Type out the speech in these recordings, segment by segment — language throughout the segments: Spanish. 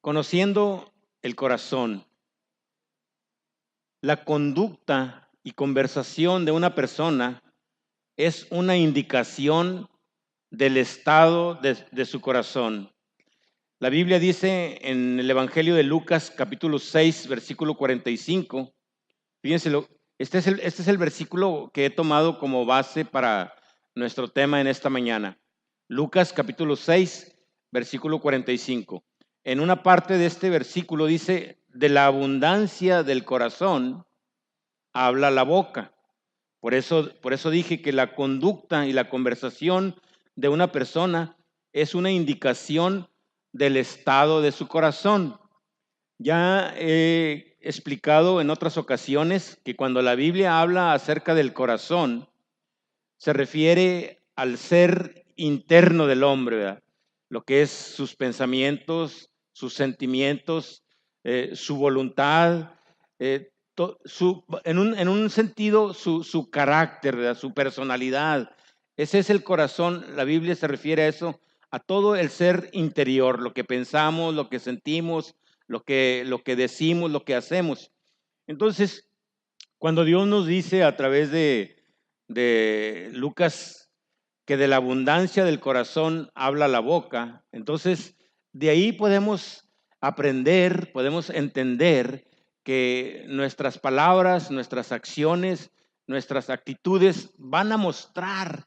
Conociendo el corazón, la conducta y conversación de una persona es una indicación del estado de su corazón. La Biblia dice en el Evangelio de Lucas, capítulo 6, versículo 45, fíjense, este es el versículo que he tomado como base para nuestro tema en esta mañana. Lucas, capítulo 6, versículo 45. En una parte de este versículo dice, de la abundancia del corazón habla la boca. Por eso dije que la conducta y la conversación de una persona es una indicación del estado de su corazón. Ya he explicado en otras ocasiones que cuando la Biblia habla acerca del corazón, se refiere al ser interno del hombre, ¿verdad? Lo que es sus pensamientos, sus sentimientos, su voluntad, en un sentido su carácter, ¿verdad? Su personalidad. Ese es el corazón, la Biblia se refiere a eso, a todo el ser interior, lo que pensamos, lo que sentimos, lo que decimos, lo que hacemos. Entonces, cuando Dios nos dice a través de Lucas que de la abundancia del corazón habla la boca, entonces de ahí podemos aprender, podemos entender que nuestras palabras, nuestras acciones, nuestras actitudes van a mostrar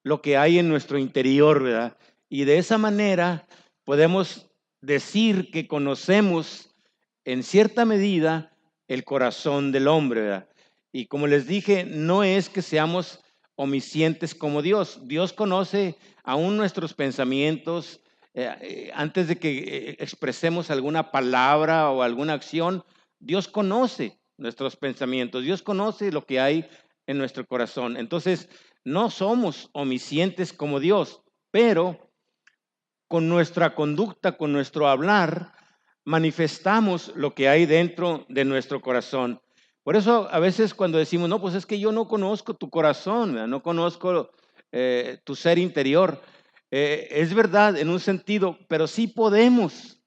lo que hay en nuestro interior, ¿verdad? Y de esa manera podemos decir que conocemos en cierta medida el corazón del hombre, ¿verdad? Y como les dije, no es que seamos omniscientes como Dios. Dios conoce aún nuestros pensamientos. Antes de que expresemos alguna palabra o alguna acción, Dios conoce nuestros pensamientos. Dios conoce lo que hay en nuestro corazón. Entonces, no somos omniscientes como Dios, pero con nuestra conducta, con nuestro hablar, manifestamos lo que hay dentro de nuestro corazón. Por eso a veces cuando decimos, no, pues es que yo no conozco tu corazón, ¿verdad? No conozco tu ser interior. Es verdad en un sentido, pero sí podemos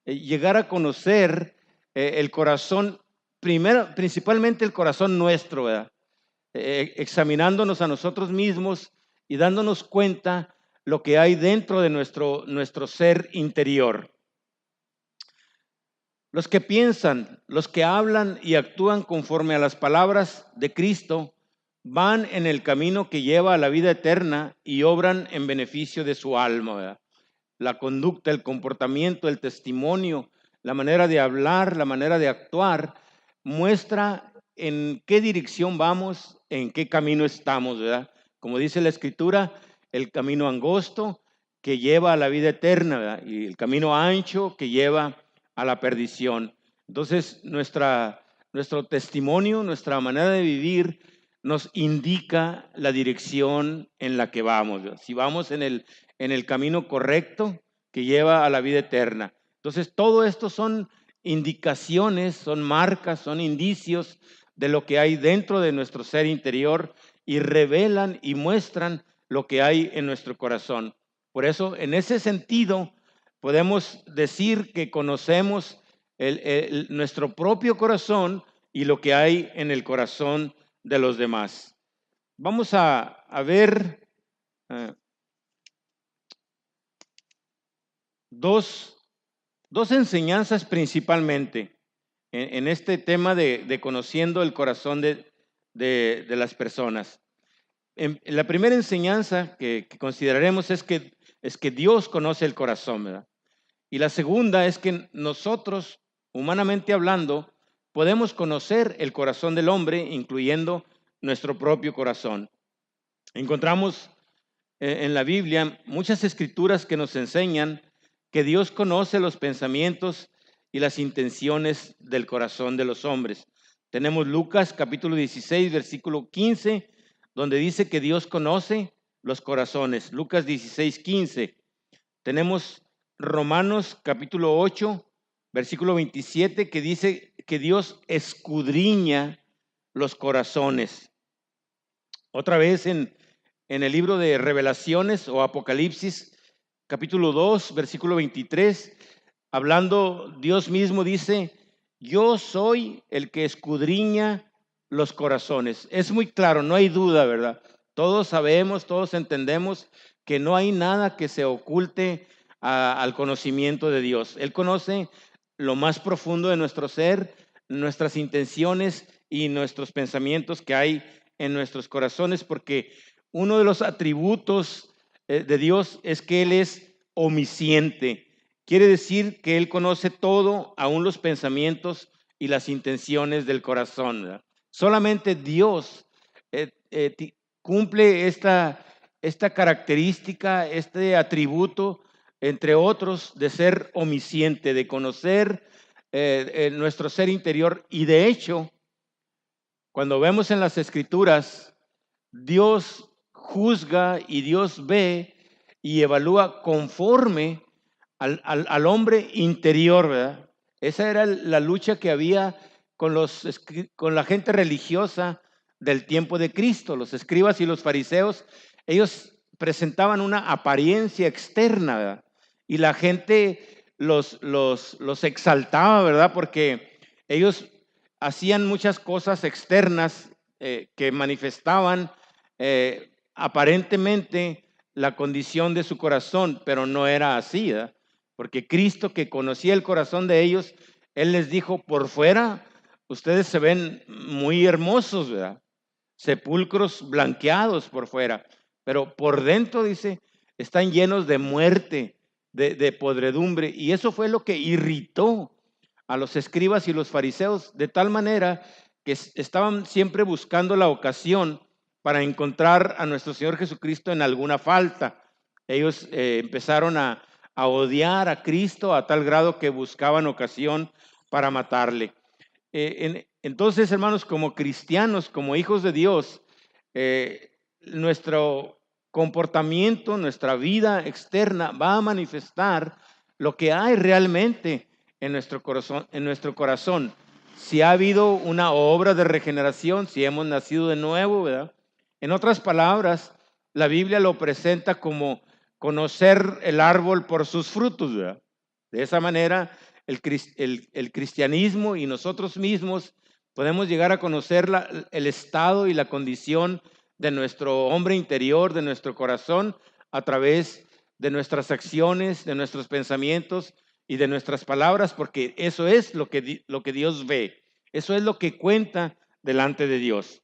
llegar a conocer el corazón, principalmente el corazón nuestro, ¿verdad? Examinándonos a nosotros mismos y dándonos cuenta lo que hay dentro de nuestro ser interior. Los que piensan, los que hablan y actúan conforme a las palabras de Cristo, van en el camino que lleva a la vida eterna y obran en beneficio de su alma, ¿verdad? La conducta, el comportamiento, el testimonio, la manera de hablar, la manera de actuar, muestra en qué dirección vamos, en qué camino estamos, ¿verdad? Como dice la Escritura, el camino angosto que lleva a la vida eterna, ¿verdad? Y el camino ancho que lleva a la perdición. Entonces, nuestro testimonio, nuestra manera de vivir nos indica la dirección en la que vamos, ¿verdad? Si vamos en el camino correcto que lleva a la vida eterna. Entonces, todo esto son indicaciones, son marcas, son indicios de lo que hay dentro de nuestro ser interior y revelan y muestran lo que hay en nuestro corazón. Por eso, en ese sentido, podemos decir que conocemos nuestro propio corazón y lo que hay en el corazón de los demás. Vamos a ver dos enseñanzas principalmente en este tema de conociendo el corazón de las personas. La primera enseñanza que consideraremos es que Dios conoce el corazón, ¿verdad? Y la segunda es que nosotros, humanamente hablando, podemos conocer el corazón del hombre, incluyendo nuestro propio corazón. Encontramos en la Biblia muchas escrituras que nos enseñan que Dios conoce los pensamientos y las intenciones del corazón de los hombres. Tenemos Lucas capítulo 16, versículo 15, donde dice que Dios conoce los corazones. Lucas 16, 15. Tenemos Romanos capítulo 8, versículo 27, que dice que Dios escudriña los corazones. Otra vez en el libro de Revelaciones o Apocalipsis, capítulo 2, versículo 23, hablando, Dios mismo dice, yo soy el que escudriña los corazones. Es muy claro, no hay duda, ¿verdad? Todos sabemos, todos entendemos que no hay nada que se oculte al conocimiento de Dios. Él conoce lo más profundo de nuestro ser, nuestras intenciones y nuestros pensamientos que hay en nuestros corazones, porque uno de los atributos de Dios es que Él es omnisciente. Quiere decir que Él conoce todo, aún los pensamientos y las intenciones del corazón, ¿verdad? Solamente Dios cumple esta característica, este atributo, entre otros, de ser omnisciente, de conocer nuestro ser interior. Y de hecho, cuando vemos en las Escrituras, Dios juzga y Dios ve y evalúa conforme al hombre interior, ¿verdad? Esa era la lucha que había con la gente religiosa del tiempo de Cristo. Los escribas y los fariseos, ellos presentaban una apariencia externa, ¿verdad? Y la gente los exaltaba, ¿verdad? Porque ellos hacían muchas cosas externas que manifestaban aparentemente la condición de su corazón, pero no era así, ¿verdad? Porque Cristo, que conocía el corazón de ellos, Él les dijo, por fuera, ustedes se ven muy hermosos, ¿verdad? Sepulcros blanqueados por fuera, pero por dentro, dice, están llenos de muerte, de podredumbre. Y eso fue lo que irritó a los escribas y los fariseos, de tal manera que estaban siempre buscando la ocasión para encontrar a nuestro Señor Jesucristo en alguna falta. Ellos empezaron a odiar a Cristo a tal grado que buscaban ocasión para matarle. Entonces, hermanos, como cristianos, como hijos de Dios, nuestro comportamiento, nuestra vida externa va a manifestar lo que hay realmente en nuestro corazón. Si ha habido una obra de regeneración, si hemos nacido de nuevo, ¿verdad? En otras palabras, la Biblia lo presenta como conocer el árbol por sus frutos, ¿verdad? De esa manera, el cristianismo y nosotros mismos podemos llegar a conocer el estado y la condición de nuestro hombre interior, de nuestro corazón, a través de nuestras acciones, de nuestros pensamientos y de nuestras palabras, porque eso es lo que Dios ve, eso es lo que cuenta delante de Dios.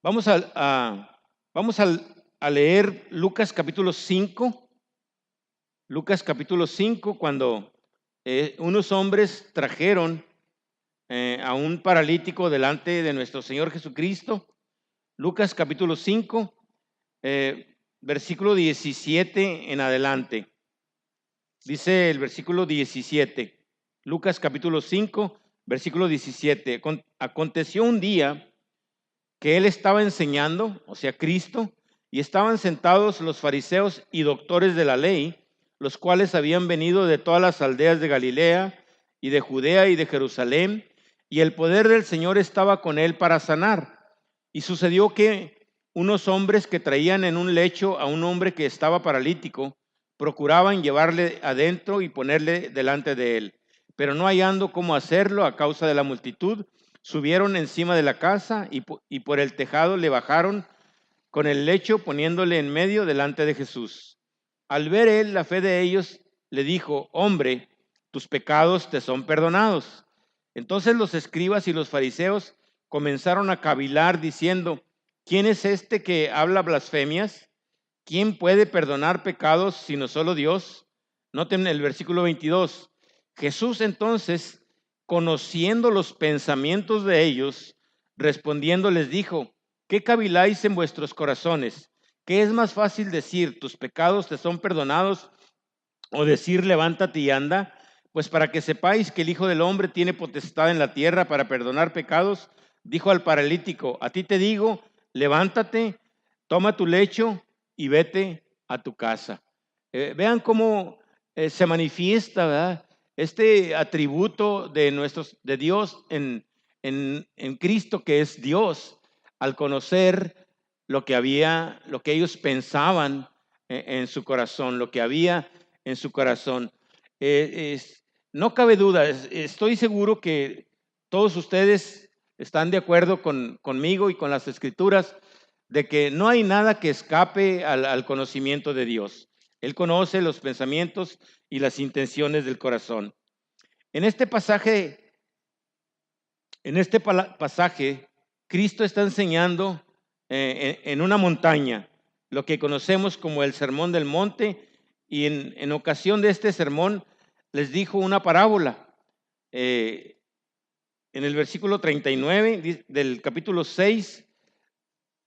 Vamos a leer Lucas capítulo 5. Lucas capítulo 5, cuando unos hombres trajeron a un paralítico delante de nuestro Señor Jesucristo. Lucas capítulo 5, versículo 17 en adelante. Dice el versículo 17, Lucas capítulo 5, versículo 17. Aconteció un día que él estaba enseñando, o sea, Cristo, y estaban sentados los fariseos y doctores de la ley, los cuales habían venido de todas las aldeas de Galilea y de Judea y de Jerusalén, y el poder del Señor estaba con él para sanar. Y sucedió que unos hombres que traían en un lecho a un hombre que estaba paralítico, procuraban llevarle adentro y ponerle delante de él, pero no hallando cómo hacerlo a causa de la multitud, subieron encima de la casa y por el tejado le bajaron con el lecho, poniéndole en medio delante de Jesús. Al ver él la fe de ellos, le dijo, hombre, tus pecados te son perdonados. Entonces los escribas y los fariseos comenzaron a cavilar diciendo, ¿quién es este que habla blasfemias? ¿Quién puede perdonar pecados sino solo Dios? Noten el versículo 22. Jesús entonces, conociendo los pensamientos de ellos, respondiendo les dijo, ¿qué caviláis en vuestros corazones? ¿Qué es más fácil decir, tus pecados te son perdonados, o decir, levántate y anda? Pues para que sepáis que el Hijo del Hombre tiene potestad en la tierra para perdonar pecados, dijo al paralítico, a ti te digo, levántate, toma tu lecho y vete a tu casa. Vean cómo se manifiesta, ¿verdad?, este atributo de Dios en Cristo, que es Dios, al conocer lo que ellos pensaban en su corazón, lo que había en su corazón. No cabe duda, estoy seguro que todos ustedes están de acuerdo conmigo y con las Escrituras de que no hay nada que escape al conocimiento de Dios. Él conoce los pensamientos y las intenciones del corazón. En este pasaje, Cristo está enseñando en una montaña, lo que conocemos como el Sermón del Monte, y en ocasión de este sermón les dijo una parábola. En el versículo 39 del capítulo 6,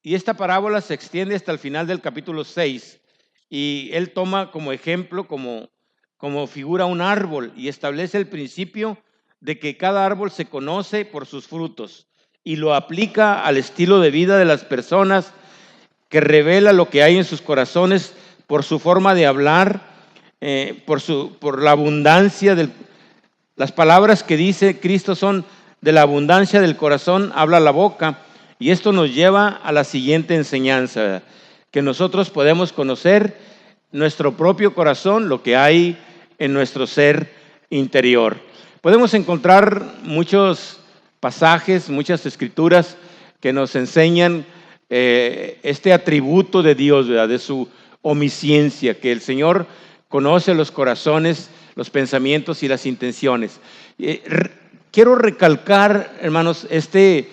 y esta parábola se extiende hasta el final del capítulo 6, y él toma como ejemplo, como figura un árbol, y establece el principio de que cada árbol se conoce por sus frutos, y lo aplica al estilo de vida de las personas, que revela lo que hay en sus corazones por su forma de hablar, por la abundancia las palabras que dice Cristo son de la abundancia del corazón, habla la boca. Y esto nos lleva a la siguiente enseñanza, ¿verdad? Que nosotros podemos conocer nuestro propio corazón, lo que hay en nuestro ser interior. Podemos encontrar muchos pasajes, muchas escrituras que nos enseñan este atributo de Dios, ¿verdad? De su omnisciencia, que el Señor conoce los corazones, los pensamientos y las intenciones. Quiero recalcar, hermanos, este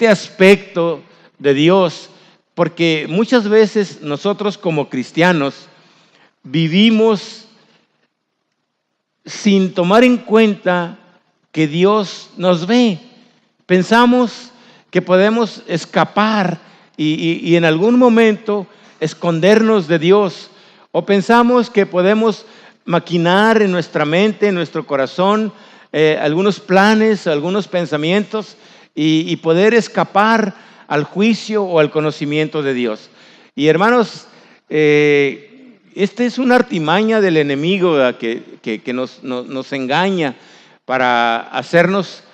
aspecto de Dios, porque muchas veces nosotros como cristianos vivimos sin tomar en cuenta que Dios nos ve. Pensamos que podemos escapar y en algún momento escondernos de Dios, o pensamos que podemos maquinar en nuestra mente, en nuestro corazón, algunos planes, algunos pensamientos, y poder escapar al juicio o al conocimiento de Dios. Y hermanos, esta es una artimaña del enemigo, ¿verdad? Que nos engaña para hacernos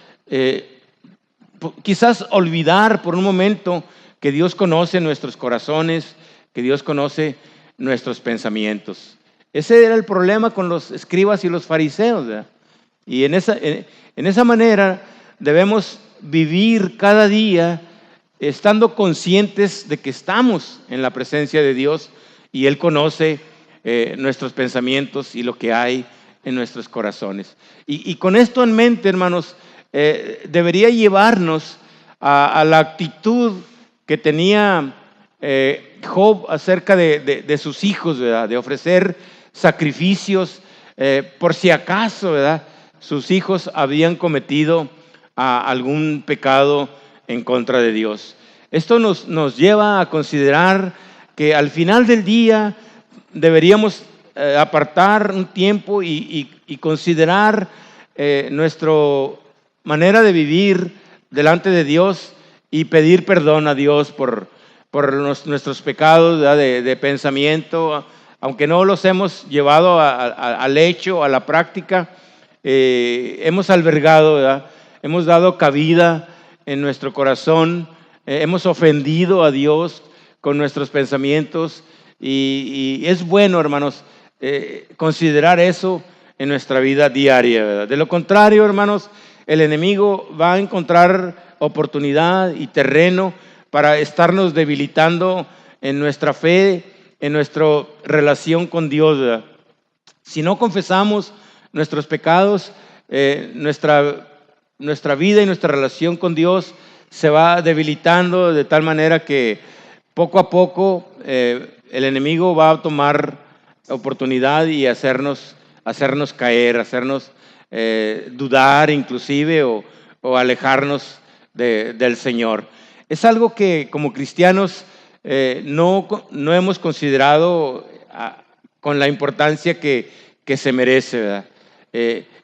quizás olvidar por un momento que Dios conoce nuestros corazones, que Dios conoce nuestros pensamientos. Ese era el problema con los escribas y los fariseos, ¿verdad? Y en esa manera debemos vivir cada día estando conscientes de que estamos en la presencia de Dios y Él conoce nuestros pensamientos y lo que hay en nuestros corazones. Y con esto en mente, hermanos, debería llevarnos a la actitud que tenía Job acerca de sus hijos, ¿verdad? De ofrecer sacrificios por si acaso, ¿verdad? Sus hijos habían cometido algún pecado en contra de Dios. Esto nos lleva a considerar que al final del día deberíamos apartar un tiempo y considerar nuestra manera de vivir delante de Dios y pedir perdón a Dios por nuestros pecados, ¿verdad? De pensamiento, aunque no los hemos llevado al hecho, a la práctica, hemos albergado, ¿verdad? Hemos dado cabida en nuestro corazón, hemos ofendido a Dios con nuestros pensamientos, y es bueno, hermanos, considerar eso en nuestra vida diaria, ¿verdad? De lo contrario, hermanos, el enemigo va a encontrar oportunidad y terreno para estarnos debilitando en nuestra fe, en nuestra relación con Dios, ¿verdad? Si no confesamos nuestros pecados, nuestra vida y nuestra relación con Dios se va debilitando de tal manera que poco a poco el enemigo va a tomar oportunidad y hacernos caer, hacernos dudar inclusive o alejarnos del Señor. Es algo que como cristianos no hemos considerado con la importancia que se merece, ¿verdad?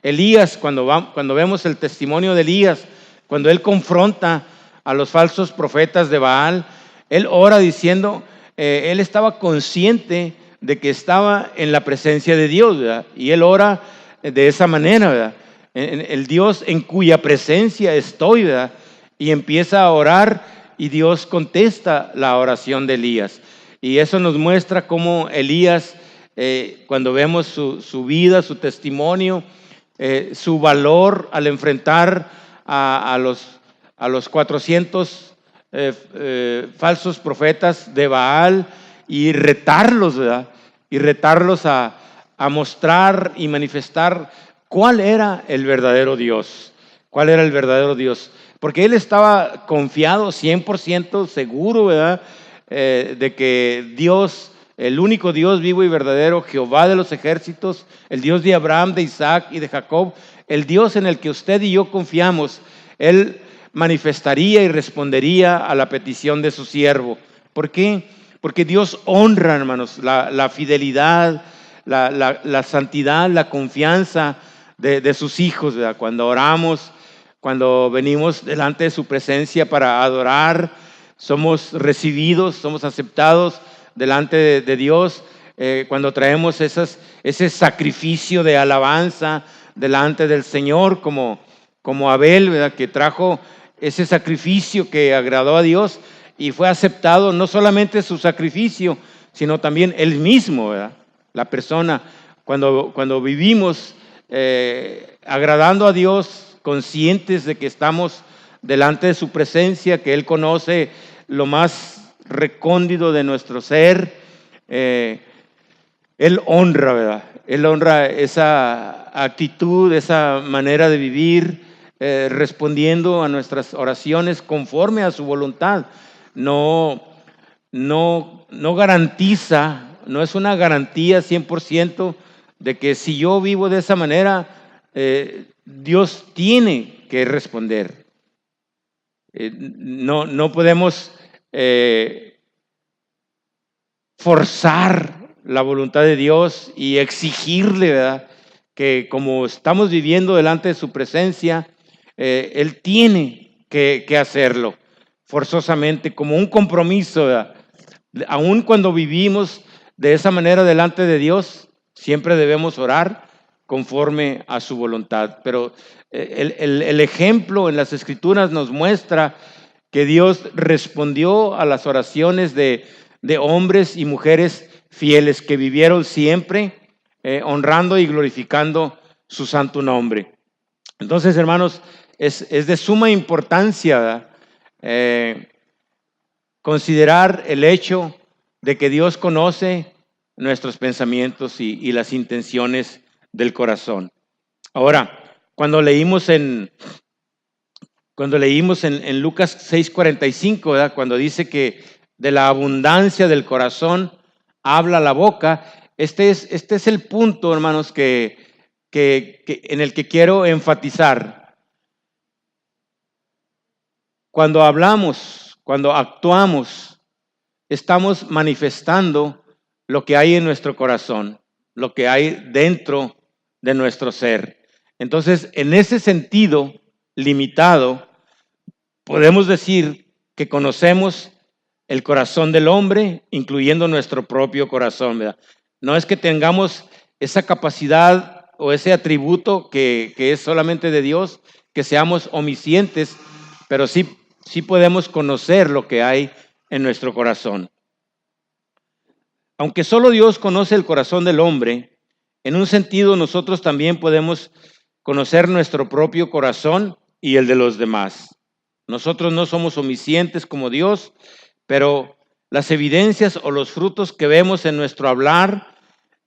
Elías, cuando vemos el testimonio de Elías, cuando él confronta a los falsos profetas de Baal, él ora diciendo, él estaba consciente de que estaba en la presencia de Dios, ¿verdad? Y él ora de esa manera, ¿verdad? El Dios en cuya presencia estoy, ¿verdad? Y empieza a orar y Dios contesta la oración de Elías. Y eso nos muestra cómo Elías cuando vemos su vida, su testimonio, su valor al enfrentar a los 400 falsos profetas de Baal y retarlos, ¿verdad? Y retarlos a mostrar y manifestar cuál era el verdadero Dios. ¿Cuál era el verdadero Dios? Porque él estaba confiado, 100% seguro, ¿verdad? De que Dios, el único Dios vivo y verdadero, Jehová de los ejércitos, el Dios de Abraham, de Isaac y de Jacob, el Dios en el que usted y yo confiamos, él manifestaría y respondería a la petición de su siervo. ¿Por qué? Porque Dios honra, hermanos, la fidelidad, la santidad, la confianza de sus hijos, ¿verdad? Cuando oramos, cuando venimos delante de su presencia para adorar, somos recibidos, somos aceptados delante de Dios. Cuando traemos ese sacrificio de alabanza delante del Señor, como Abel, ¿verdad? Que trajo ese sacrificio que agradó a Dios y fue aceptado no solamente su sacrificio, sino también él mismo, ¿verdad? La persona, cuando vivimos agradando a Dios, conscientes de que estamos delante de su presencia, que Él conoce lo más recóndito de nuestro ser, Él honra, ¿verdad? Él honra esa actitud, esa manera de vivir, respondiendo a nuestras oraciones conforme a su voluntad. No garantiza, no es una garantía 100% de que si yo vivo de esa manera, Dios tiene que responder. No podemos forzar la voluntad de Dios y exigirle, ¿verdad? Que como estamos viviendo delante de su presencia, Él tiene que hacerlo forzosamente, como un compromiso, ¿verdad? Aun cuando vivimos de esa manera delante de Dios, siempre debemos orar conforme a su voluntad. Pero el ejemplo en las Escrituras nos muestra que Dios respondió a las oraciones de hombres y mujeres fieles que vivieron siempre honrando y glorificando su santo nombre. Entonces, hermanos, es de suma importancia considerar el hecho de que Dios conoce nuestros pensamientos y las intenciones del corazón. Ahora, cuando leímos en Lucas 6:45, ¿verdad? Cuando dice que de la abundancia del corazón habla la boca, este es el punto, hermanos, que en el que quiero enfatizar. Cuando hablamos, cuando actuamos, estamos manifestando lo que hay en nuestro corazón, lo que hay dentro de nuestro ser. Entonces, en ese sentido limitado, podemos decir que conocemos el corazón del hombre, incluyendo nuestro propio corazón, ¿verdad? No es que tengamos esa capacidad o ese atributo que es solamente de Dios, que seamos omniscientes, pero sí podemos conocer lo que hay en nuestro corazón. Aunque solo Dios conoce el corazón del hombre, en un sentido nosotros también podemos conocer nuestro propio corazón y el de los demás. Nosotros no somos omniscientes como Dios, pero las evidencias o los frutos que vemos en nuestro hablar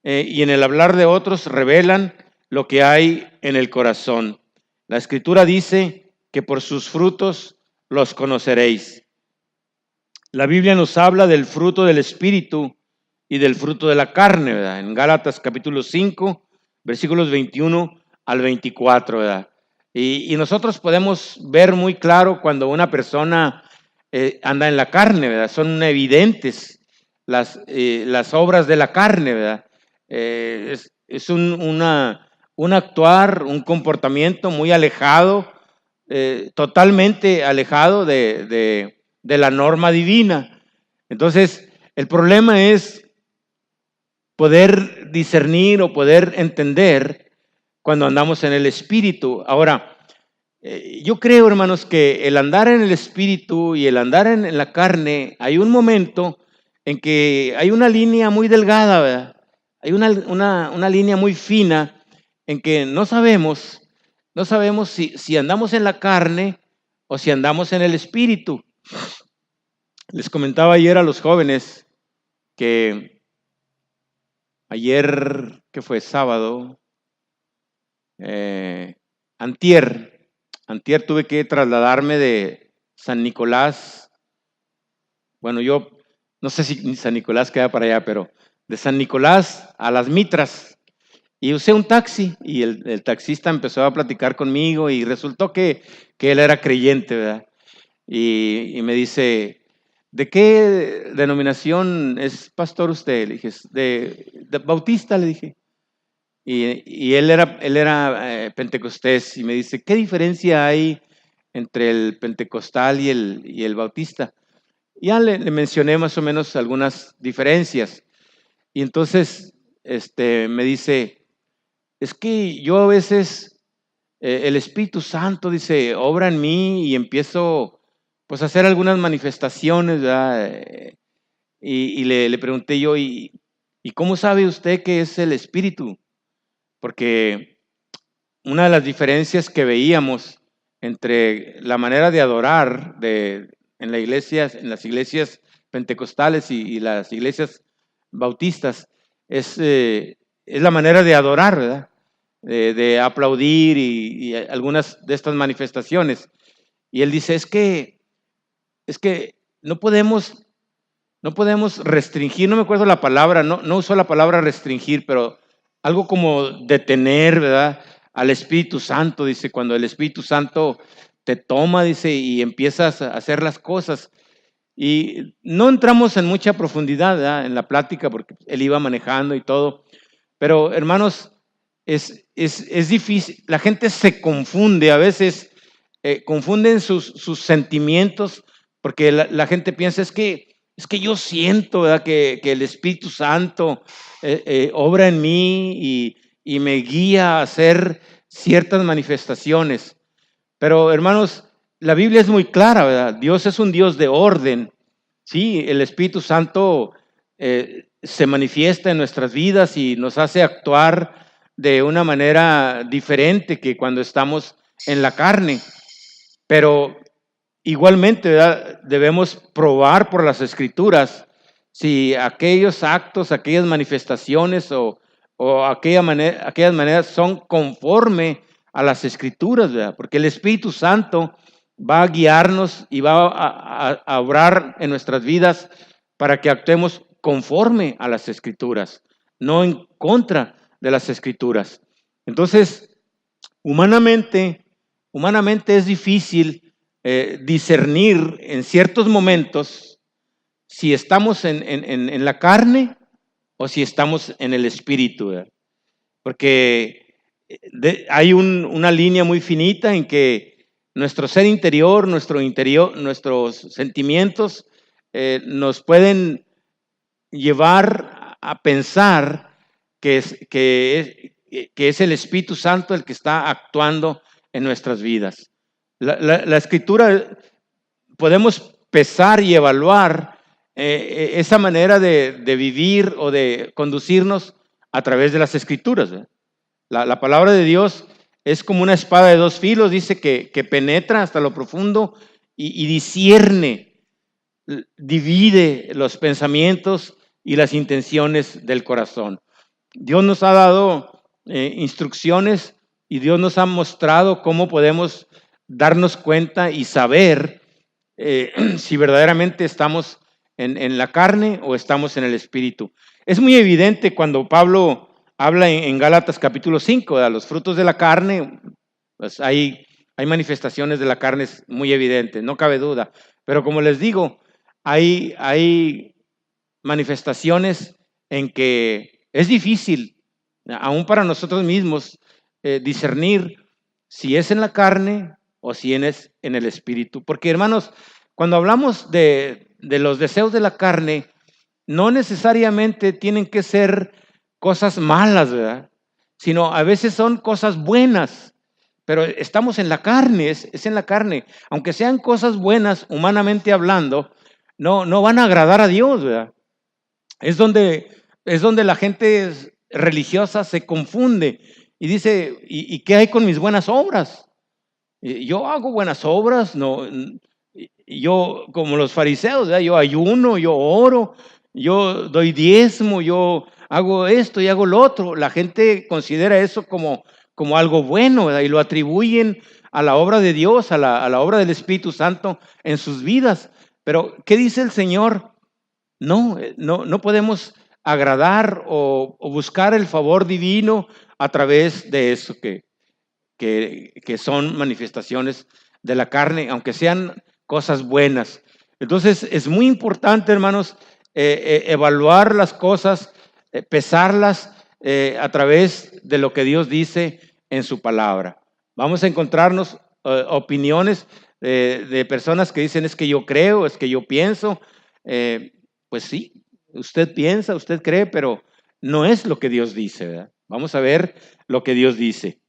y en el hablar de otros revelan lo que hay en el corazón. La Escritura dice que por sus frutos los conoceréis. La Biblia nos habla del fruto del Espíritu y del fruto de la carne, ¿verdad? En Gálatas capítulo 5, versículos 21 al 24, ¿verdad? Y nosotros podemos ver muy claro cuando una persona anda en la carne, ¿verdad? Son evidentes las obras de la carne, ¿verdad? Es un actuar, un comportamiento muy alejado, totalmente alejado de la norma divina. Entonces, el problema es poder discernir o poder entender cuando andamos en el Espíritu. Ahora, yo creo, hermanos, que el andar en el Espíritu y el andar en la carne, hay un momento en que hay una línea muy delgada, ¿verdad? hay una línea muy fina en que no sabemos si andamos en la carne o si andamos en el espíritu. Les comentaba ayer a los jóvenes que ayer, que fue sábado, antier tuve que trasladarme de San Nicolás. Bueno, yo no sé si San Nicolás queda para allá, pero de San Nicolás a Las Mitras. Y usé un taxi y el taxista empezó a platicar conmigo y resultó que él era creyente, ¿verdad? Y me dice, ¿de qué denominación es pastor usted? Le dije, de Bautista, le dije. Y él era pentecostés y me dice, ¿qué diferencia hay entre el pentecostal y el bautista? Ya le mencioné más o menos algunas diferencias. Y entonces me dice, es que yo a veces, el Espíritu Santo, dice, obra en mí y empiezo pues a hacer algunas manifestaciones, ¿verdad? Y le pregunté yo, ¿y cómo sabe usted que es el Espíritu? Porque una de las diferencias que veíamos entre la manera de adorar en las iglesias pentecostales y las iglesias bautistas es la manera de adorar, ¿verdad? De aplaudir y algunas de estas manifestaciones. Y él dice, es que no podemos restringir, no me acuerdo la palabra, no usó la palabra restringir, pero algo como detener, ¿verdad? Al Espíritu Santo, dice, cuando el Espíritu Santo te toma, dice, y empiezas a hacer las cosas. Y no entramos en mucha profundidad, ¿verdad? En la plática, porque él iba manejando y todo. Pero, hermanos, es difícil. La gente se confunde, a veces confunden sus sentimientos, porque la gente piensa, es que yo siento, ¿verdad? Que el Espíritu Santo obra en mí y me guía a hacer ciertas manifestaciones. Pero, hermanos, la Biblia es muy clara, ¿verdad? Dios es un Dios de orden. Sí, el Espíritu Santo se manifiesta en nuestras vidas y nos hace actuar de una manera diferente que cuando estamos en la carne. Pero igualmente, ¿verdad? Debemos probar por las Escrituras si aquellos actos, aquellas manifestaciones o aquellas maneras son conforme a las Escrituras, ¿verdad? Porque el Espíritu Santo va a guiarnos y va a obrar en nuestras vidas para que actuemos conforme a las Escrituras, no en contra de las Escrituras. Entonces, humanamente es difícil discernir en ciertos momentos si estamos en la carne o si estamos en el espíritu, ¿verdad? Porque hay una línea muy finita en que nuestro ser interior, nuestros sentimientos nos pueden llevar a pensar que es el Espíritu Santo el que está actuando en nuestras vidas. La Escritura, podemos pesar y evaluar esa manera de vivir o de conducirnos a través de las Escrituras, ¿eh? La palabra de Dios es como una espada de dos filos, dice que penetra hasta lo profundo y discierne, divide los pensamientos y las intenciones del corazón. Dios nos ha dado instrucciones y Dios nos ha mostrado cómo podemos darnos cuenta y saber si verdaderamente estamos en la carne o estamos en el espíritu. Es muy evidente cuando Pablo habla en Gálatas capítulo 5, de los frutos de la carne, pues hay manifestaciones de la carne muy evidentes, no cabe duda. Pero como les digo, hay manifestaciones en que es difícil, aún para nosotros mismos, discernir si es en la carne o si es en el espíritu. Porque, hermanos, cuando hablamos de los deseos de la carne, no necesariamente tienen que ser cosas malas, ¿verdad? Sino a veces son cosas buenas, pero estamos en la carne, es en la carne. Aunque sean cosas buenas, humanamente hablando, no van a agradar a Dios, ¿verdad? Es donde la gente religiosa se confunde y dice, ¿y qué hay con mis buenas obras? Yo hago buenas obras, no, yo como los fariseos, ¿verdad? Yo ayuno, yo oro, yo doy diezmo, yo hago esto y hago lo otro. La gente considera eso como algo bueno, ¿verdad? Y lo atribuyen a la obra de Dios, a la obra del Espíritu Santo en sus vidas. Pero, ¿qué dice el Señor? No podemos agradar o buscar el favor divino a través de eso que son manifestaciones de la carne, aunque sean cosas buenas. Entonces, es muy importante, hermanos, evaluar las cosas, pesarlas a través de lo que Dios dice en su palabra. Vamos a encontrarnos opiniones de personas que dicen, es que yo creo, es que yo pienso. Pues sí, usted piensa, usted cree, pero no es lo que Dios dice, ¿verdad? Vamos a ver lo que Dios dice.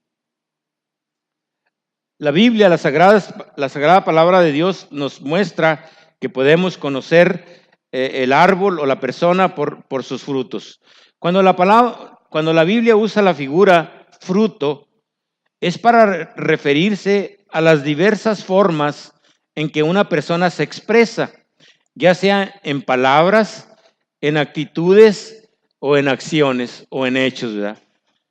La Biblia, la sagrada palabra de Dios nos muestra que podemos conocer el árbol o la persona por sus frutos. Cuando la Biblia usa la figura fruto, es para referirse a las diversas formas en que una persona se expresa, ya sea en palabras, en actitudes o en acciones o en hechos, ¿verdad?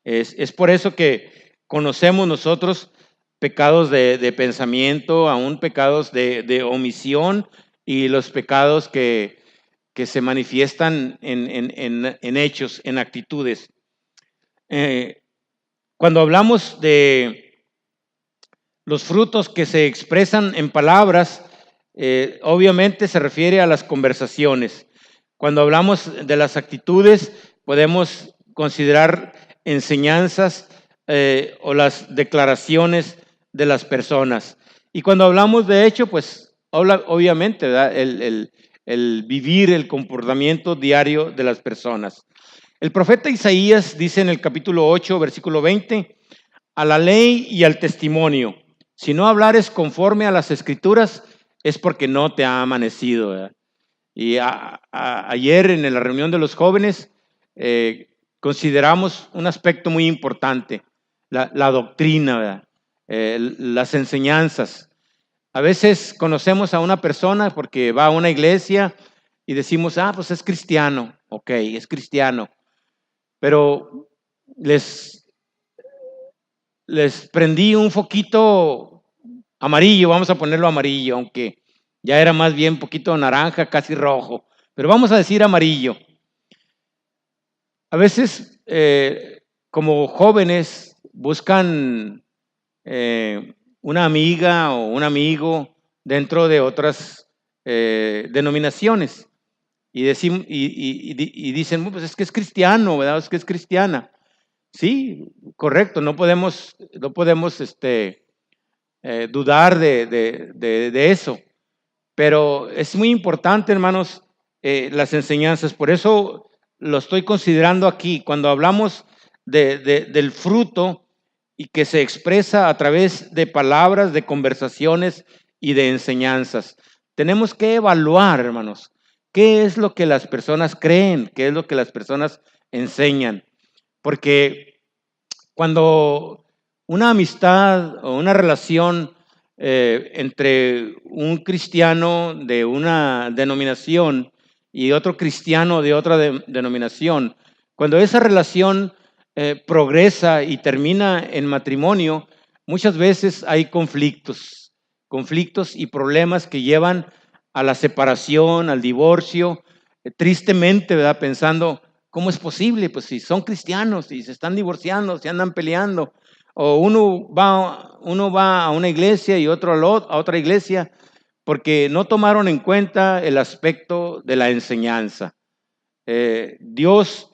Es por eso que conocemos nosotros pecados de pensamiento, aún pecados de omisión y los pecados que se manifiestan en hechos, en actitudes. Cuando hablamos de los frutos que se expresan en palabras, obviamente se refiere a las conversaciones. Cuando hablamos de las actitudes, podemos considerar enseñanzas o las declaraciones de las personas. Y cuando hablamos de hecho, pues obviamente, ¿verdad? El vivir, el comportamiento diario de las personas. El profeta Isaías dice en el capítulo 8, versículo 20, a la ley y al testimonio, si no hablares conforme a las escrituras, es porque no te ha amanecido, ¿verdad? Y ayer en la reunión de los jóvenes consideramos un aspecto muy importante, la doctrina, ¿verdad? Las enseñanzas. A veces conocemos a una persona porque va a una iglesia y decimos, pues es cristiano, ok, es cristiano, pero les prendí un foquito amarillo, vamos a ponerlo amarillo, aunque ya era más bien un poquito naranja, casi rojo, pero vamos a decir amarillo. A veces, como jóvenes, buscan una amiga o un amigo dentro de otras denominaciones y dicen, pues es que es cristiano, ¿verdad? Es que es cristiana. Sí, correcto, no podemos dudar de eso, pero es muy importante, hermanos, las enseñanzas. Por eso lo estoy considerando aquí. Cuando hablamos del fruto y que se expresa a través de palabras, de conversaciones y de enseñanzas, tenemos que evaluar, hermanos, qué es lo que las personas creen, qué es lo que las personas enseñan. Porque cuando una amistad o una relación entre un cristiano de una denominación y otro cristiano de otra denominación, cuando esa relación progresa y termina en matrimonio, muchas veces hay conflictos y problemas que llevan a la separación, al divorcio, tristemente, ¿verdad? Pensando, ¿cómo es posible? Pues si son cristianos y se están divorciando, se andan peleando, o uno va a una iglesia y otro a otra iglesia, porque no tomaron en cuenta el aspecto de la enseñanza. Dios,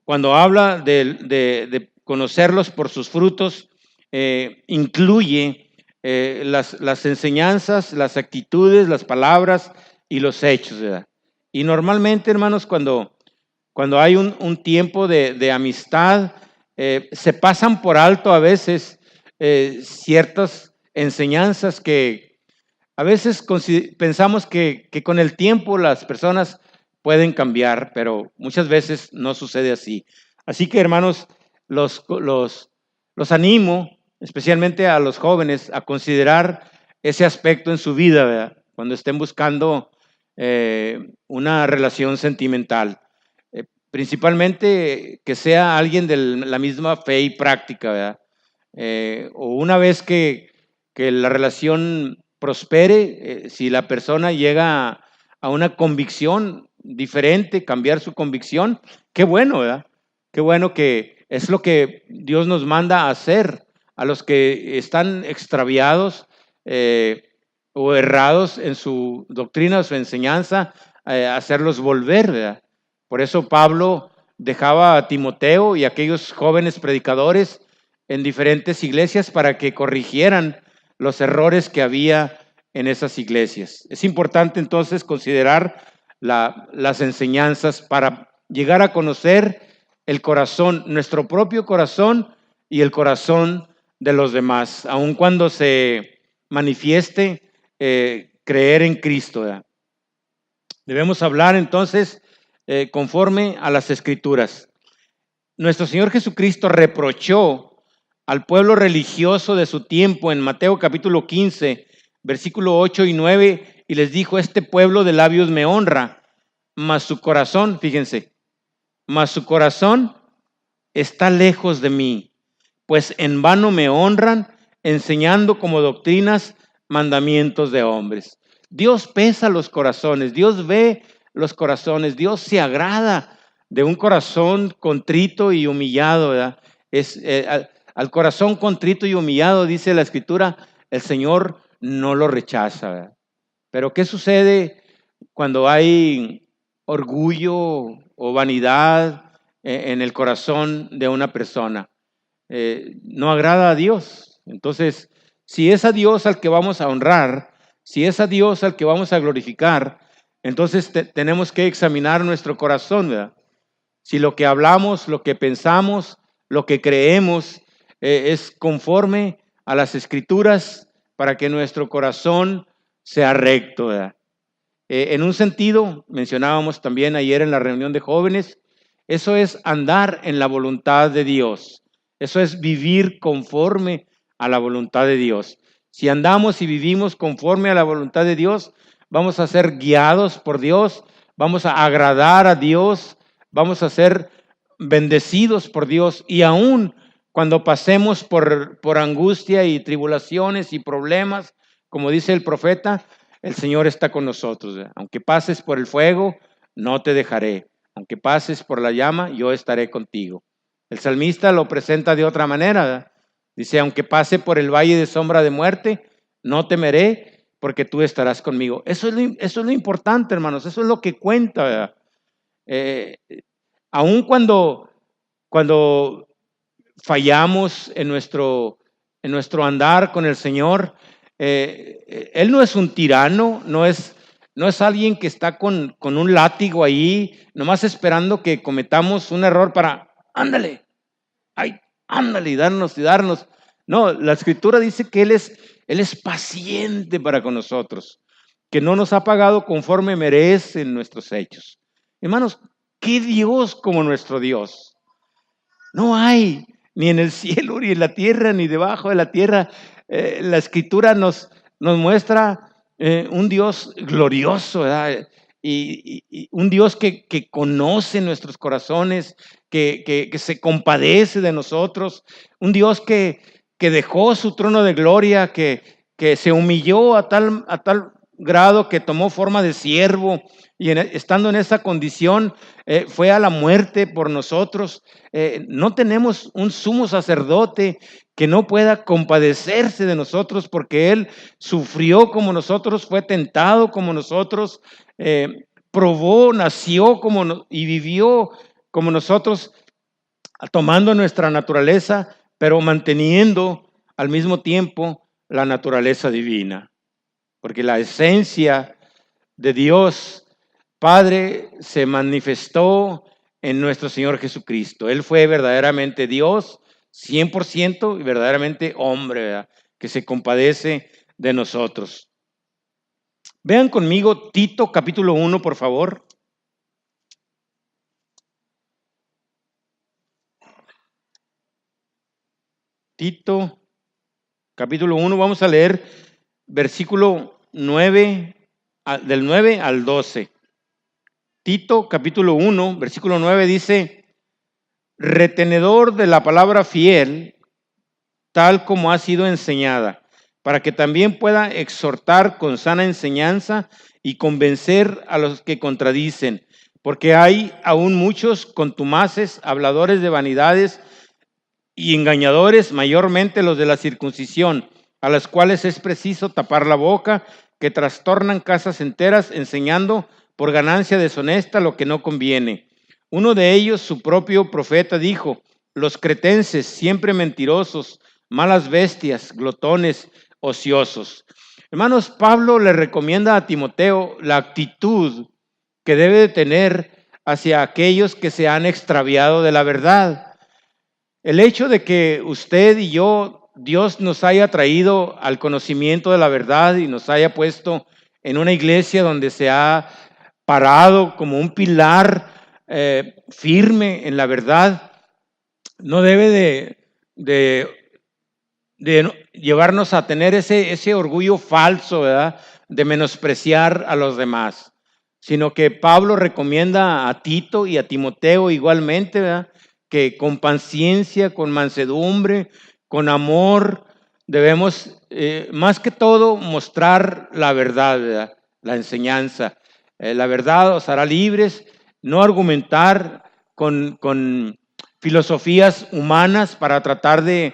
cuando habla de conocerlos por sus frutos, incluye las enseñanzas, las actitudes, las palabras y los hechos, ¿verdad? Y normalmente, hermanos, cuando hay un tiempo de amistad, se pasan por alto a veces ciertas enseñanzas que a veces pensamos que con el tiempo las personas pueden cambiar, pero muchas veces no sucede así. Así que, hermanos, los animo, especialmente a los jóvenes, a considerar ese aspecto en su vida, ¿verdad? Cuando estén buscando una relación sentimental. Principalmente que sea alguien de la misma fe y práctica, ¿verdad? O una vez que la relación prospere, si la persona llega a una convicción diferente, cambiar su convicción, qué bueno, ¿verdad? Qué bueno que es lo que Dios nos manda a hacer a los que están extraviados o errados en su doctrina o su enseñanza, hacerlos volver, ¿verdad? Por eso Pablo dejaba a Timoteo y a aquellos jóvenes predicadores en diferentes iglesias para que corrigieran los errores que había en esas iglesias. Es importante entonces considerar las enseñanzas para llegar a conocer el corazón, nuestro propio corazón y el corazón de los demás, aun cuando se manifieste creer en Cristo, ¿verdad? Debemos hablar entonces conforme a las Escrituras. Nuestro Señor Jesucristo reprochó al pueblo religioso de su tiempo en Mateo capítulo 15, versículo 8 y 9, y les dijo: este pueblo de labios me honra, mas su corazón, fíjense, mas su corazón está lejos de mí, pues en vano me honran, enseñando como doctrinas mandamientos de hombres. Dios pesa los corazones, Dios ve los corazones, Dios se agrada de un corazón contrito y humillado, ¿verdad? Al corazón contrito y humillado, dice la Escritura, el Señor no lo rechaza, ¿verdad? Pero ¿qué sucede cuando hay orgullo o vanidad en el corazón de una persona? No agrada a Dios. Entonces, si es a Dios al que vamos a honrar, si es a Dios al que vamos a glorificar, entonces tenemos que examinar nuestro corazón, ¿verdad? Si lo que hablamos, lo que pensamos, lo que creemos es conforme a las Escrituras para que nuestro corazón sea recto, ¿verdad? En un sentido, mencionábamos también ayer en la reunión de jóvenes, eso es andar en la voluntad de Dios. Eso es vivir conforme a la voluntad de Dios. Si andamos y vivimos conforme a la voluntad de Dios, vamos a ser guiados por Dios, vamos a agradar a Dios, vamos a ser bendecidos por Dios, y aún cuando pasemos por angustia y tribulaciones y problemas, como dice el profeta, el Señor está con nosotros. Aunque pases por el fuego, no te dejaré. Aunque pases por la llama, yo estaré contigo. El salmista lo presenta de otra manera, ¿verdad? Dice: aunque pase por el valle de sombra de muerte, no temeré, porque tú estarás conmigo. Eso es lo importante, hermanos. Eso es lo que cuenta, ¿verdad? Eh, Aun cuando fallamos en nuestro andar con el Señor, Él no es un tirano, no es alguien que está con un látigo ahí, nomás esperando que cometamos un error para, ándale, ay, ándale, y darnos. No, la Escritura dice que Él es paciente para con nosotros, que no nos ha pagado conforme merecen nuestros hechos. Hermanos, ¿qué Dios como nuestro Dios? No hay, ni en el cielo, ni en la tierra, ni debajo de la tierra. La Escritura nos muestra un Dios glorioso, ¿verdad? Y un Dios que conoce nuestros corazones, que se compadece de nosotros, un Dios que dejó su trono de gloria, que se humilló a tal grado que tomó forma de siervo, y estando en esa condición fue a la muerte por nosotros. No tenemos un sumo sacerdote que no pueda compadecerse de nosotros, porque Él sufrió como nosotros, fue tentado como nosotros, probó, nació y vivió como nosotros, tomando nuestra naturaleza, pero manteniendo al mismo tiempo la naturaleza divina. Porque la esencia de Dios Padre se manifestó en nuestro Señor Jesucristo. Él fue verdaderamente Dios, 100%, y verdaderamente hombre, ¿verdad? Que se compadece de nosotros. Vean conmigo Tito capítulo 1, por favor. Tito, capítulo 1, vamos a leer versículo 9, del 9 al 12. Tito, capítulo 1, versículo 9 dice: retenedor de la palabra fiel, tal como ha sido enseñada, para que también pueda exhortar con sana enseñanza y convencer a los que contradicen, porque hay aún muchos contumaces, habladores de vanidades y engañadores, mayormente los de la circuncisión, a los cuales es preciso tapar la boca, que trastornan casas enteras, enseñando por ganancia deshonesta lo que no conviene. Uno de ellos, su propio profeta, dijo: los cretenses, siempre mentirosos, malas bestias, glotones, ociosos. Hermanos, Pablo le recomienda a Timoteo la actitud que debe de tener hacia aquellos que se han extraviado de la verdad. El hecho de que usted y yo, Dios nos haya traído al conocimiento de la verdad y nos haya puesto en una iglesia donde se ha parado como un pilar firme en la verdad, no debe de llevarnos a tener ese orgullo falso, ¿verdad?, de menospreciar a los demás, sino que Pablo recomienda a Tito y a Timoteo igualmente, ¿verdad?, que con paciencia, con mansedumbre, con amor, debemos más que todo mostrar la verdad, ¿verdad?, la enseñanza. La verdad os hará libres, no argumentar con filosofías humanas para tratar de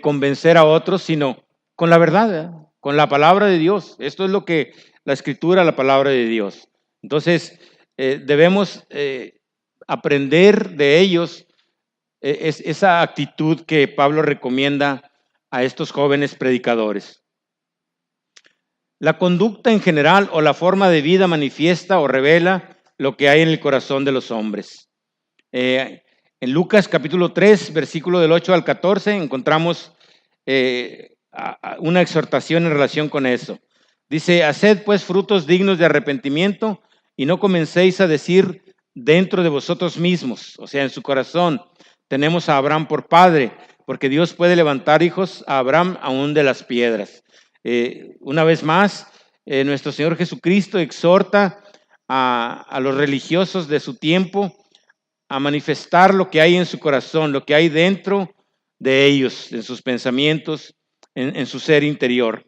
convencer a otros, sino con la verdad, ¿verdad?, con la palabra de Dios. Esto es lo que la Escritura, la palabra de Dios. Entonces, debemos aprender de ellos esa actitud que Pablo recomienda a estos jóvenes predicadores. La conducta en general o la forma de vida manifiesta o revela lo que hay en el corazón de los hombres. En Lucas capítulo 3, versículo del 8 al 14, encontramos una exhortación en relación con eso. Dice: haced pues frutos dignos de arrepentimiento y no comencéis a decir dentro de vosotros mismos, o sea, en su corazón, tenemos a Abraham por padre, porque Dios puede levantar hijos a Abraham aún de las piedras. Una vez más, nuestro Señor Jesucristo exhorta a los religiosos de su tiempo a manifestar lo que hay en su corazón, lo que hay dentro de ellos, en sus pensamientos, en su ser interior.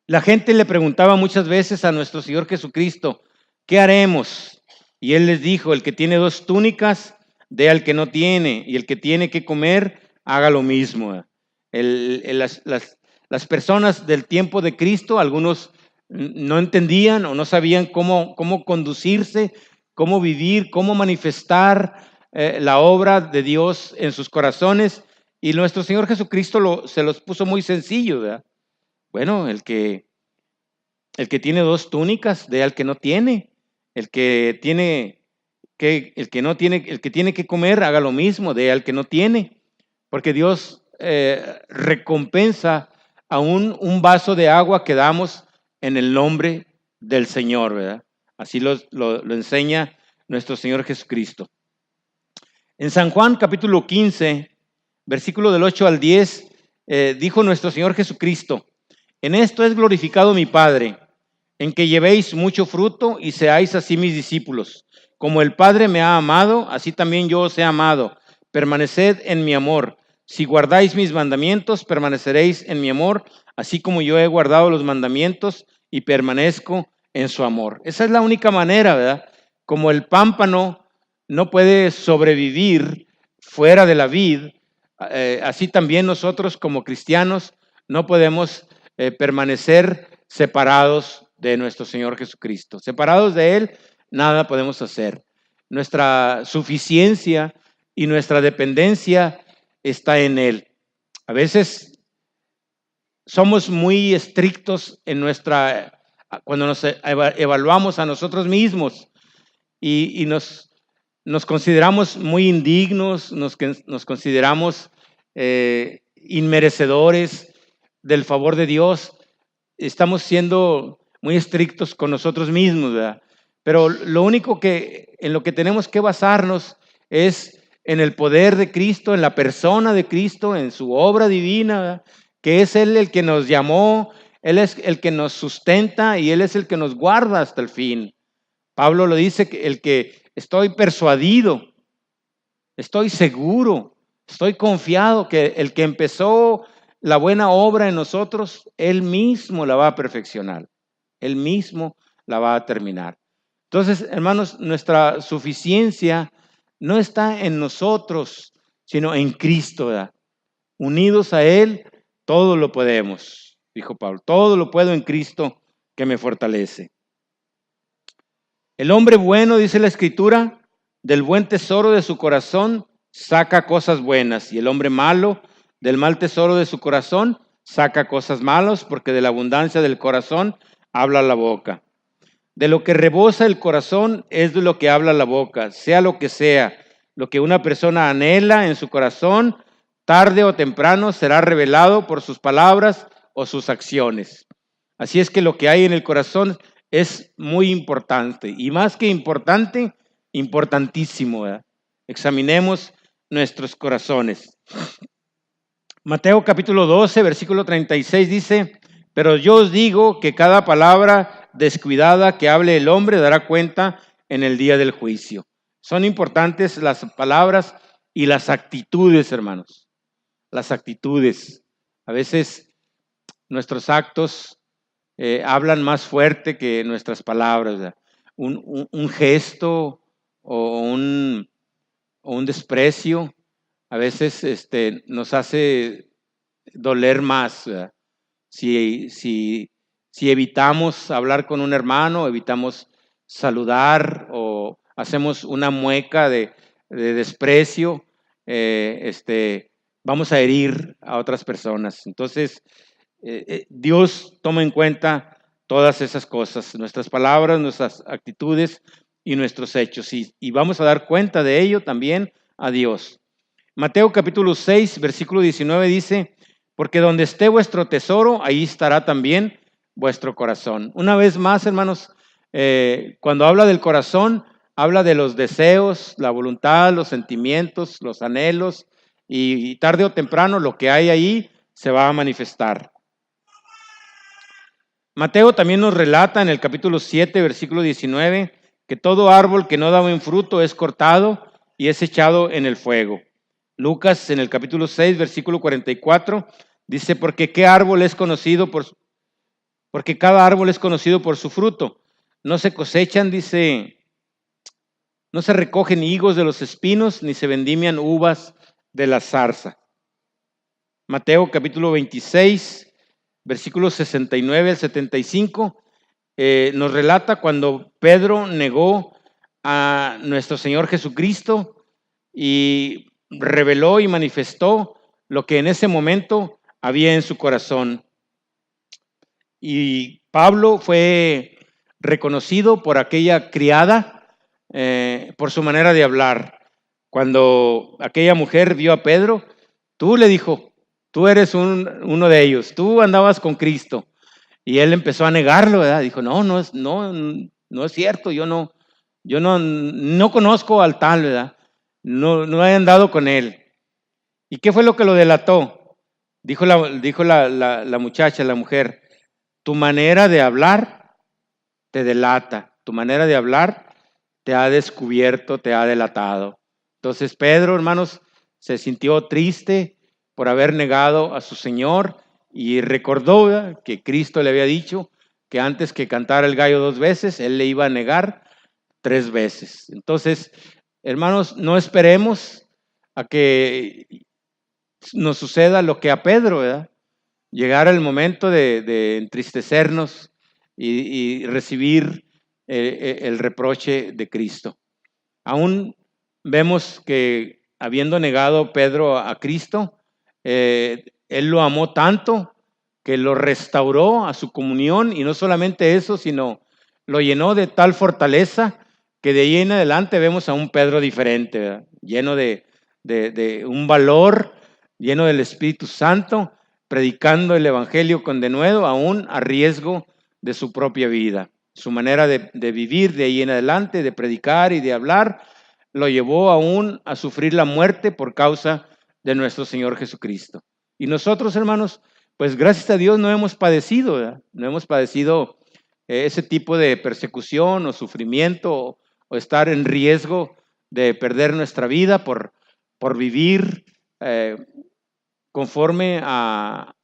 La gente le preguntaba muchas veces a nuestro Señor Jesucristo: ¿qué haremos? Y Él les dijo: el que tiene 2 túnicas, dé al que no tiene, y el que tiene que comer, haga lo mismo. Las personas del tiempo de Cristo, algunos no entendían o no sabían cómo conducirse, cómo vivir, cómo manifestar la obra de Dios en sus corazones, y nuestro Señor Jesucristo se los puso muy sencillo, ¿verdad? Bueno, el que tiene 2 túnicas, dé al que no tiene. El que tiene que comer, haga lo mismo, dé al que no tiene. Porque Dios recompensa aún un vaso de agua que damos en el nombre del Señor, ¿verdad? Así lo enseña nuestro Señor Jesucristo. En San Juan capítulo 15, versículo del 8 al 10, dijo nuestro Señor Jesucristo: en esto es glorificado mi Padre, en que llevéis mucho fruto y seáis así mis discípulos. Como el Padre me ha amado, así también yo os he amado. Permaneced en mi amor. Si guardáis mis mandamientos, permaneceréis en mi amor, así como yo he guardado los mandamientos y permanezco en su amor. Esa es la única manera, ¿verdad? Como el pámpano no puede sobrevivir fuera de la vid, así también nosotros como cristianos no podemos permanecer separados de nuestro Señor Jesucristo. Separados de Él, nada podemos hacer. Nuestra suficiencia y nuestra dependencia está en Él. A veces somos muy estrictos cuando nos evaluamos a nosotros mismos y nos consideramos muy indignos, nos consideramos inmerecedores del favor de Dios. Estamos siendo muy estrictos con nosotros mismos, ¿verdad? Pero lo único en lo que tenemos que basarnos es en el poder de Cristo, en la persona de Cristo, en su obra divina, ¿verdad? Que es Él el que nos llamó, Él es el que nos sustenta y Él es el que nos guarda hasta el fin. Pablo lo dice, que el que estoy persuadido, estoy seguro, estoy confiado que el que empezó la buena obra en nosotros, Él mismo la va a perfeccionar. Él mismo la va a terminar. Entonces, hermanos, nuestra suficiencia no está en nosotros, sino en Cristo, ¿verdad? Unidos a Él, todo lo podemos, dijo Pablo. Todo lo puedo en Cristo que me fortalece. El hombre bueno, dice la Escritura, del buen tesoro de su corazón saca cosas buenas, y el hombre malo, del mal tesoro de su corazón, saca cosas malas, porque de la abundancia del corazón habla la boca. De lo que rebosa el corazón es de lo que habla la boca, sea lo que una persona anhela en su corazón, tarde o temprano será revelado por sus palabras o sus acciones. Así es que lo que hay en el corazón es muy importante, y más que importante, importantísimo, ¿verdad? Examinemos nuestros corazones. Mateo capítulo 12, versículo 36 dice: pero yo os digo que cada palabra descuidada que hable el hombre dará cuenta en el día del juicio. Son importantes las palabras y las actitudes, hermanos. Las actitudes. A veces nuestros actos hablan más fuerte que nuestras palabras, ¿verdad? Un gesto o un desprecio a veces nos hace doler más, ¿verdad? Si evitamos hablar con un hermano, evitamos saludar o hacemos una mueca de desprecio, vamos a herir a otras personas. Entonces, Dios toma en cuenta todas esas cosas, nuestras palabras, nuestras actitudes y nuestros hechos, y vamos a dar cuenta de ello también a Dios. Mateo capítulo 6, versículo 19 dice: porque donde esté vuestro tesoro, ahí estará también vuestro corazón. Una vez más, hermanos, cuando habla del corazón, habla de los deseos, la voluntad, los sentimientos, los anhelos, y tarde o temprano lo que hay ahí se va a manifestar. Mateo también nos relata en el capítulo 7, versículo 19, que todo árbol que no da buen fruto es cortado y es echado en el fuego. Lucas en el capítulo 6, versículo 44, dice: porque cada árbol es conocido por su fruto. No se cosechan, dice, no se recogen higos de los espinos, ni se vendimian uvas de la zarza. Mateo capítulo 26, versículos 69 al 75, nos relata cuando Pedro negó a nuestro Señor Jesucristo y reveló y manifestó lo que en ese momento había en su corazón. Y Pablo fue reconocido por aquella criada, por su manera de hablar. Cuando aquella mujer vio a Pedro, le dijo, tú eres uno de ellos, tú andabas con Cristo. Y él empezó a negarlo, ¿verdad? Dijo, no es cierto, yo no conozco al tal, ¿verdad? No he andado con él. ¿Y qué fue lo que lo delató? Dijo la muchacha, la mujer: tu manera de hablar te delata, tu manera de hablar te ha descubierto, te ha delatado. Entonces Pedro, hermanos, se sintió triste por haber negado a su Señor y recordó, ¿verdad?, que Cristo le había dicho que antes que cantara el gallo 2 veces, él le iba a negar 3 veces. Entonces, hermanos, no esperemos a que nos suceda lo que a Pedro, ¿verdad? Llegar el momento de entristecernos y recibir el reproche de Cristo. Aún vemos que habiendo negado Pedro a Cristo, él lo amó tanto que lo restauró a su comunión, y no solamente eso, sino lo llenó de tal fortaleza que de ahí en adelante vemos a un Pedro diferente, ¿verdad? Lleno de un valor, lleno del Espíritu Santo, predicando el Evangelio con denuedo, aún a riesgo de su propia vida. Su manera de vivir de ahí en adelante, de predicar y de hablar, lo llevó aún a sufrir la muerte por causa de nuestro Señor Jesucristo. Y nosotros, hermanos, pues gracias a Dios no hemos padecido, ¿verdad? No hemos padecido ese tipo de persecución o sufrimiento o estar en riesgo de perder nuestra vida por vivir conforme a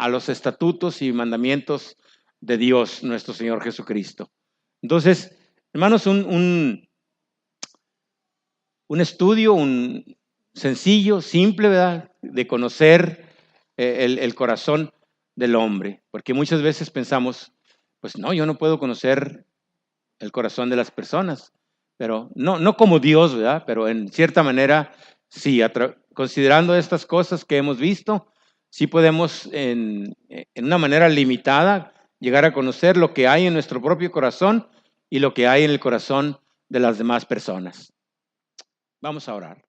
los estatutos y mandamientos de Dios, nuestro Señor Jesucristo. Entonces, hermanos, un estudio, un sencillo, simple, ¿verdad? De conocer el corazón del hombre, porque muchas veces pensamos, pues no, yo no puedo conocer el corazón de las personas, pero no como Dios, ¿verdad? Pero en cierta manera, sí, considerando estas cosas que hemos visto, sí podemos en una manera limitada llegar a conocer lo que hay en nuestro propio corazón y lo que hay en el corazón de las demás personas. Vamos a orar.